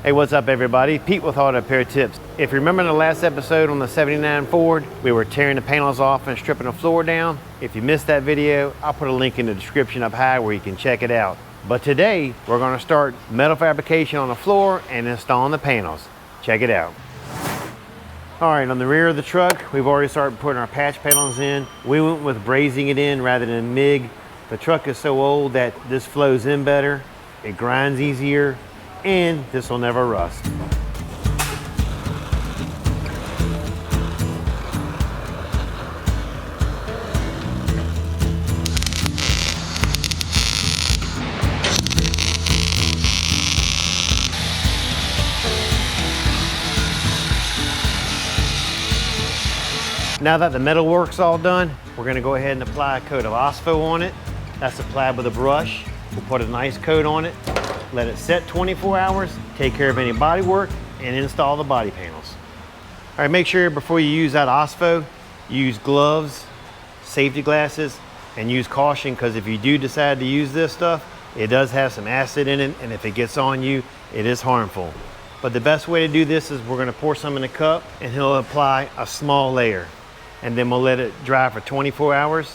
Hey, what's up everybody? Pete with Auto Repair Tips. If you remember in the last episode on the 79 Ford, we were tearing the panels off and stripping the floor down. If you missed that video, I'll put a link in the description up high where you can check it out. But today, we're gonna start metal fabrication on the floor and installing the panels. Check it out. All right, on the rear of the truck, we've already started putting our patch panels in. We went with brazing it in rather than MIG. The truck is so old that this flows in better, it grinds easier, and this will never rust. Now that the metal work's all done, we're gonna go ahead and apply a coat of OSPO on it. That's applied with a brush. We'll put a nice coat on it, let it set 24 hours, take care of any body work, and install the body panels. All right, make sure before you use that OSPO, use gloves, safety glasses, and use caution, because if you do decide to use this stuff, it does have some acid in it, and if it gets on you, it is harmful. But the best way to do this is we're gonna pour some in a cup, and he'll apply a small layer, and then we'll let it dry for 24 hours.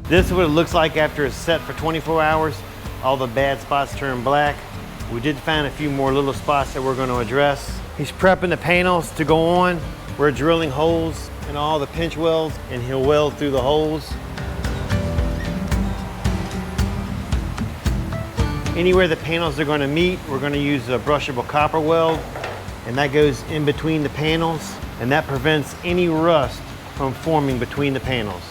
This is what it looks like after it's set for 24 hours. All the bad spots turn black. We did find a few more little spots that we're going to address. He's prepping the panels to go on. We're drilling holes in all the pinch welds, and he'll weld through the holes. Anywhere the panels are going to meet, we're going to use a brushable copper weld, and that goes in between the panels, and that prevents any rust from forming between the panels.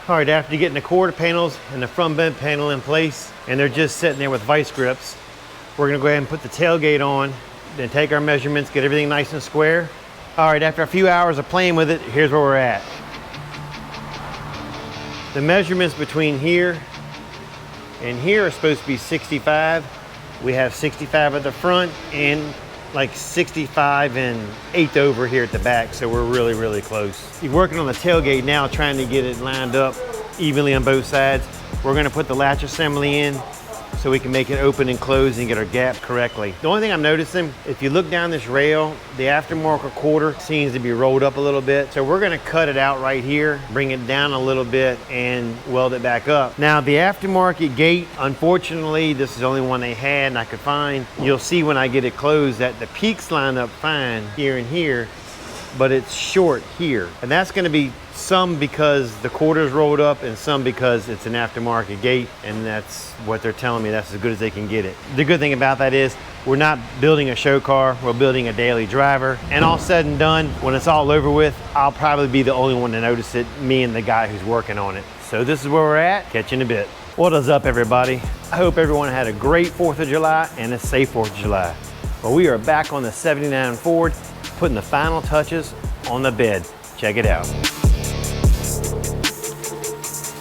All right, after getting the quarter panels and the front bend panel in place, and they're just sitting there with vice grips, we're gonna go ahead and put the tailgate on, then take our measurements, get everything nice and square. All right, after a few hours of playing with it, here's where we're at. The measurements between here and here are supposed to be 65. We have 65 at the front and like 65 and 1/8 over here at the back, so we're really, really close. He's working on the tailgate now, trying to get it lined up evenly on both sides. We're gonna put the latch assembly in so we can make it open and close and get our gaps correctly. The only thing I'm noticing, if you look down this rail, the aftermarket quarter seems to be rolled up a little bit. So we're gonna cut it out right here, bring it down a little bit, and weld it back up. Now the aftermarket gate, unfortunately, this is the only one they had and I could find. You'll see when I get it closed that the peaks line up fine here and here, but it's short here. And that's gonna be some because the quarter's rolled up and some because it's an aftermarket gate, and that's what they're telling me, that's as good as they can get it. The good thing about that is we're not building a show car, we're building a daily driver. And all said and done, when it's all over with, I'll probably be the only one to notice it, me and the guy who's working on it. So this is where we're at. Catch you in a bit. What is up, everybody? I hope everyone had a great 4th of July and a safe 4th of July. Well, we are back on the 79 Ford, putting the final touches on the bed. Check it out.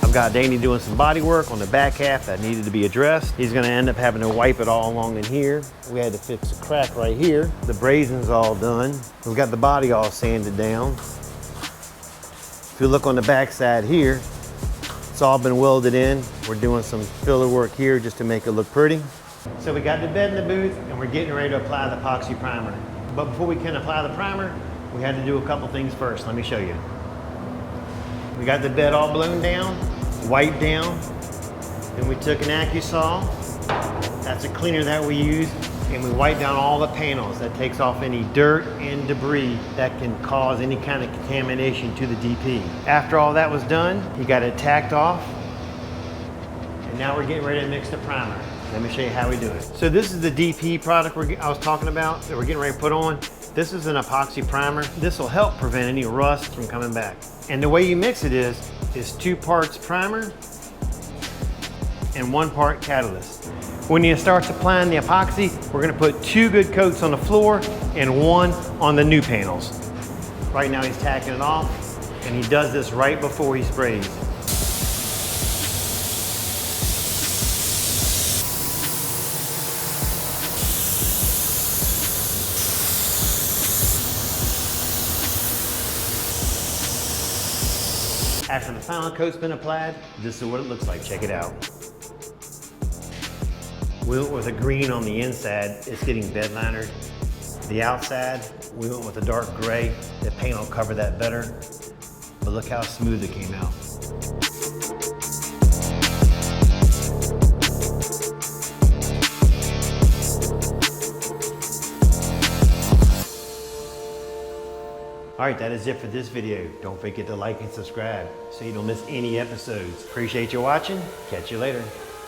I've got Danny doing some body work on the back half that needed to be addressed. He's gonna end up having to wipe it all along in here. We had to fix a crack right here. The brazing's all done. We've got the body all sanded down. If you look on the back side here, it's all been welded in. We're doing some filler work here just to make it look pretty. So we got the bed in the booth and we're getting ready to apply the epoxy primer. But before we can apply the primer, we had to do a couple things first. Let me show you. We got the bed all blown down, wiped down. Then we took an AccuSaw. That's a cleaner that we use. And we wipe down all the panels. That takes off any dirt and debris that can cause any kind of contamination to the DP. After all that was done, he got it tacked off. And now we're getting ready to mix the primer. Let me show you how we do it. So this is the DP product I was talking about that we're getting ready to put on. This is an epoxy primer. This will help prevent any rust from coming back. And the way you mix it is 2 parts primer and 1 part catalyst. When you start applying the epoxy, we're gonna put 2 good coats on the floor and 1 on the new panels. Right now he's tacking it off, and he does this right before he sprays. After the final coat's been applied, this is what it looks like. Check it out. We went with a green on the inside. It's getting bed linered. The outside, we went with a dark gray. The paint will cover that better. But look how smooth it came out. All right, that is it for this video. Don't forget to like and subscribe so you don't miss any episodes. Appreciate you watching. Catch you later.